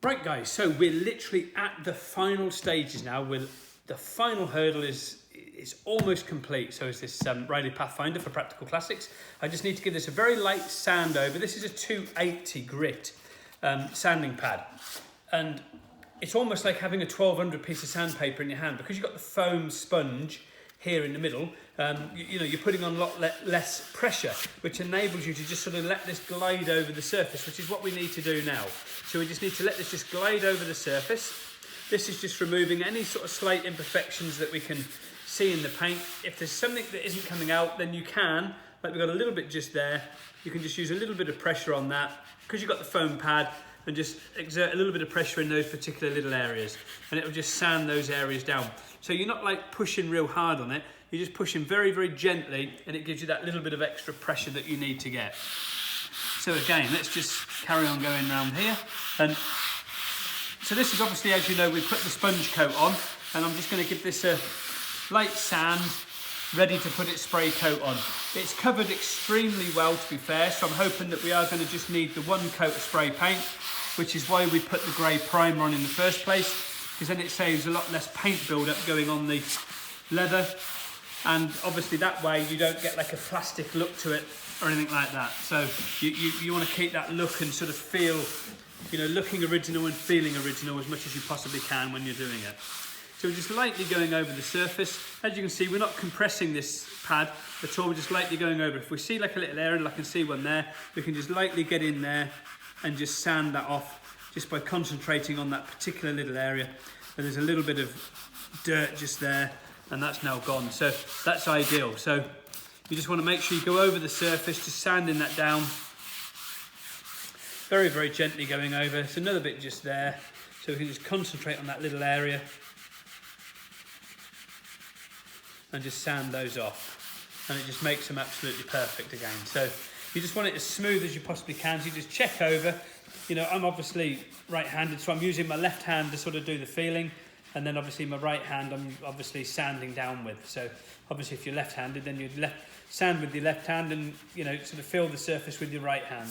Right guys, so we're literally at the final stages now. The final hurdle is almost complete. So is this Riley Pathfinder for Practical Classics. I just need to give this a very light sand over. This is a 280 grit sanding pad. And it's almost like having a 1200 piece of sandpaper in your hand because you've got the foam sponge here in the middle. You're putting on a lot less pressure, which enables you to just sort of let this glide over the surface, which is what we need to do now. So we just need to let this just glide over the surface. This is just removing any sort of slight imperfections that we can see in the paint. If there's something that isn't coming out, then you can, like we've got a little bit just there, you can just use a little bit of pressure on that because you've got the foam pad, and just exert a little bit of pressure in those particular little areas, and it'll just sand those areas down. So you're not like pushing real hard on it, you're just pushing very, very gently, and it gives you that little bit of extra pressure that you need to get. So again, let's just carry on going around here. And so this is obviously, as you know, we put the sponge coat on, and I'm just going to give this a light sand, ready to put its spray coat on. It's covered extremely well, to be fair, so I'm hoping that we are going to just need the one coat of spray paint, which is why we put the grey primer on in the first place, because then it saves a lot less paint build-up going on the leather, and obviously that way you don't get like a plastic look to it or anything like that. So you want to keep that look and sort of feel, looking original and feeling original as much as you possibly can when you're doing it. So we're just lightly going over the surface. As you can see, we're not compressing this pad at all, we're just lightly going over. If we see like a little area, like I can see one there, we can just lightly get in there and just sand that off just by concentrating on that particular little area. And there's a little bit of dirt just there, and that's now gone. So that's ideal. So you just want to make sure you go over the surface, just sanding that down. Very, very gently going over. It's another bit just there. So we can just concentrate on that little area and just sand those off. And it just makes them absolutely perfect again. So you just want it as smooth as you possibly can. So you just check over. I'm obviously right-handed, so I'm using my left hand to sort of do the feeling. And then obviously my right hand I'm obviously sanding down with. So obviously if you're left-handed, then you'd sand with your left hand and sort of feel the surface with your right hand.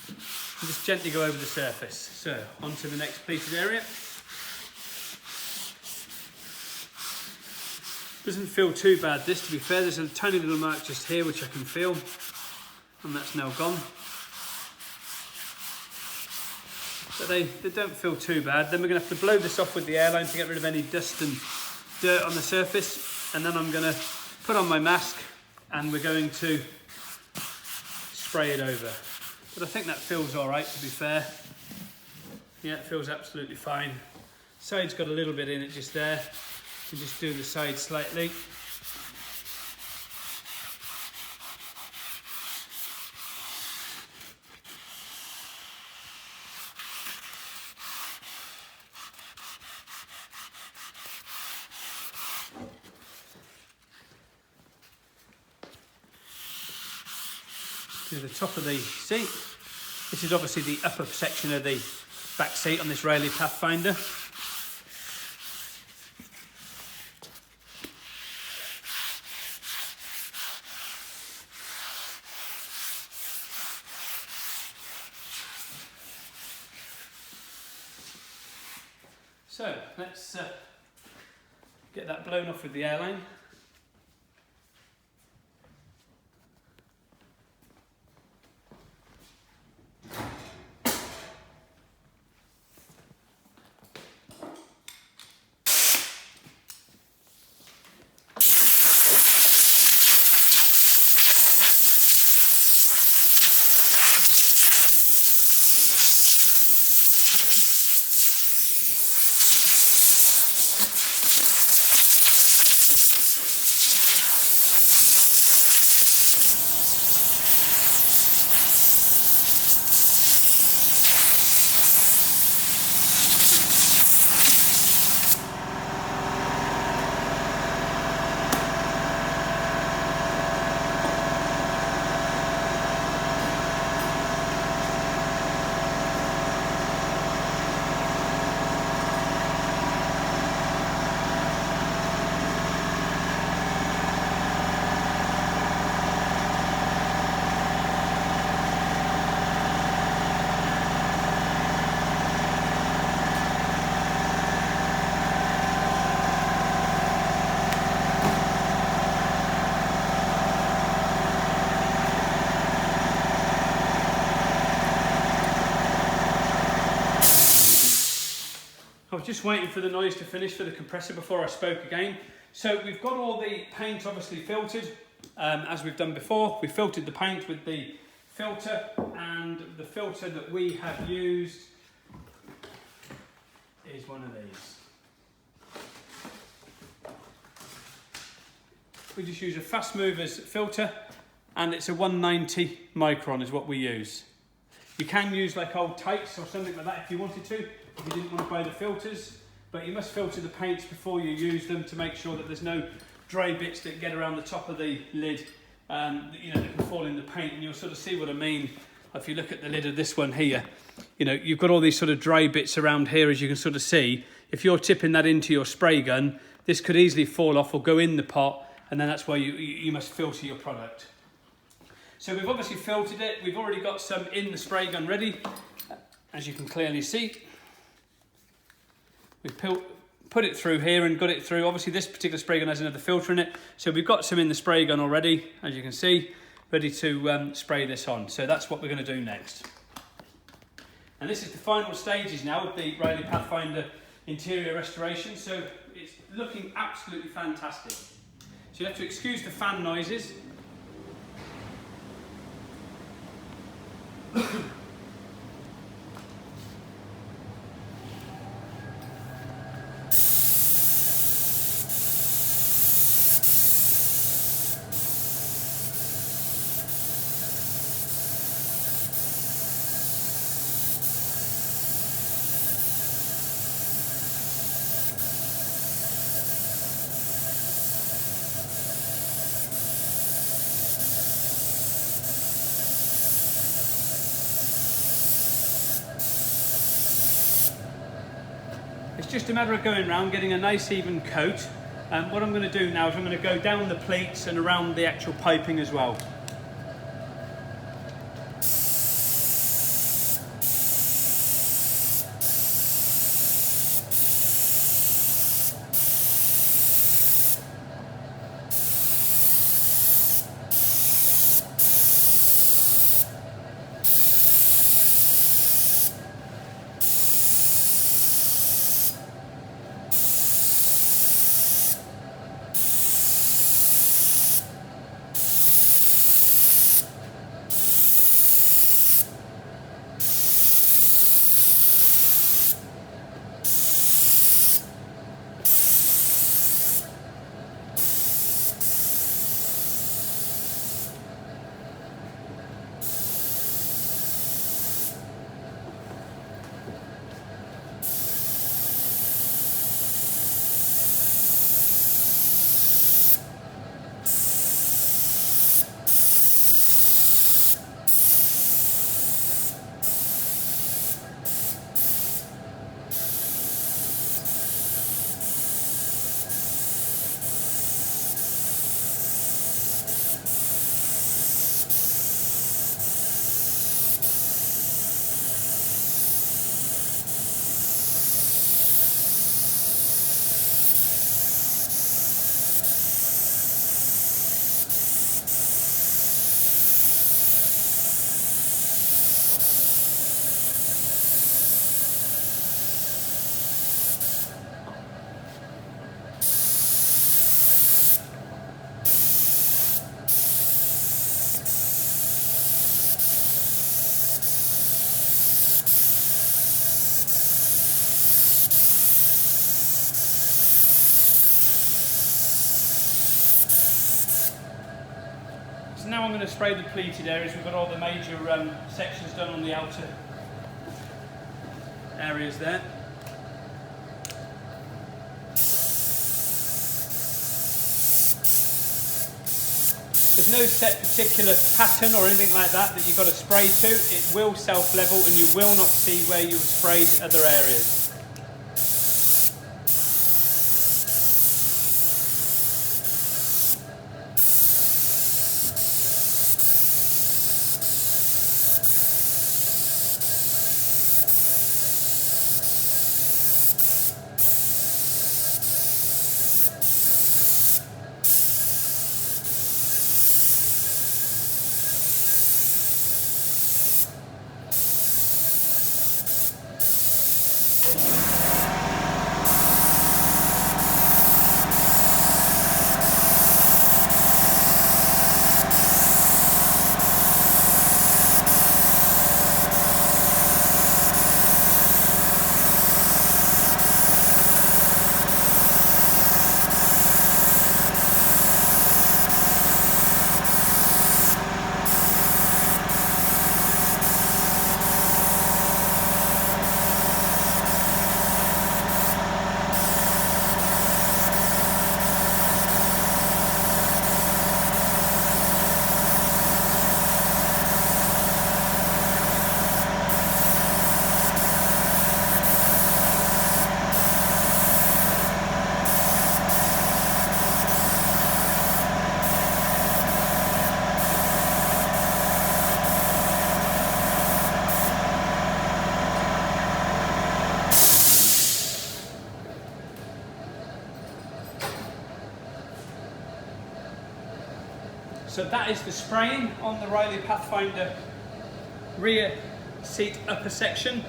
And just gently go over the surface. So onto the next pleated area. Doesn't feel too bad this, to be fair. There's a tiny little mark just here which I can feel, and that's now gone. But they don't feel too bad. Then we're going to have to blow this off with the airline to get rid of any dust and dirt on the surface. And then I'm going to put on my mask and we're going to spray it over. But I think that feels all right, to be fair. Yeah, it feels absolutely fine. Side's got a little bit in it just there. You just do the side slightly. To the top of the seat. This is obviously the upper section of the back seat on this Riley Pathfinder. So let's get that blown off with the airline. was just waiting for the noise to finish for the compressor before I spoke again. So we've got all the paint obviously filtered, as we've done before. We filtered the paint with the filter, and the filter that we have used is one of these. We just use a Fast Movers filter, and it's a 190 micron is what we use. You can use like old tights or something like that if you wanted to, if you didn't want to buy the filters, but you must filter the paints before you use them to make sure that there's no dry bits that get around the top of the lid, that can fall in the paint, and you'll sort of see what I mean. If you look at the lid of this one here, you've got all these sort of dry bits around here, as you can sort of see. If you're tipping that into your spray gun, this could easily fall off or go in the pot, and then that's why you must filter your product. So we've obviously filtered it. We've already got some in the spray gun ready, as you can clearly see. We've put it through here and got it through. Obviously this particular spray gun has another filter in it, so we've got some in the spray gun already, as you can see, ready to spray this on. So that's what we're going to do next. And this is the final stages now of the Riley Pathfinder interior restoration, so it's looking absolutely fantastic. So you have to excuse the fan noises. It's just a matter of going around, getting a nice even coat. What I'm going to do now is I'm going to go down the pleats and around the actual piping as well. So now I'm going to spray the pleated areas. We've got all the major sections done on the outer areas there. There's no set particular pattern or anything like that you've got to spray to. It will self-level and you will not see where you've sprayed other areas. So that is the spraying on the Riley Pathfinder rear seat upper section.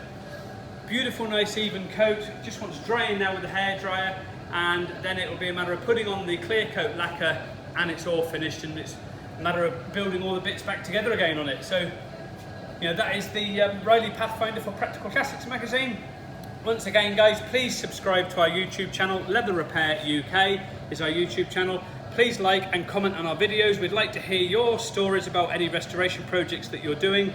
Beautiful, nice, even coat. Just wants drying now with the hairdryer, and then it will be a matter of putting on the clear coat lacquer, and it's all finished, and it's a matter of building all the bits back together again on it. So, you know, that is the Riley Pathfinder for Practical Classics magazine. Once again, guys, please subscribe to our YouTube channel. Leather Repair UK is our YouTube channel. Please like and comment on our videos. We'd like to hear your stories about any restoration projects that you're doing.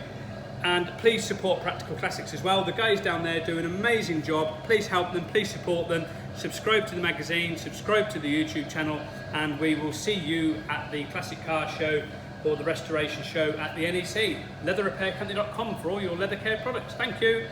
And please support Practical Classics as well. The guys down there do an amazing job. Please help them, please support them. Subscribe to the magazine, subscribe to the YouTube channel, and we will see you at the Classic Car Show or the Restoration Show at the NEC. LeatherRepairCompany.com for all your leather care products. Thank you.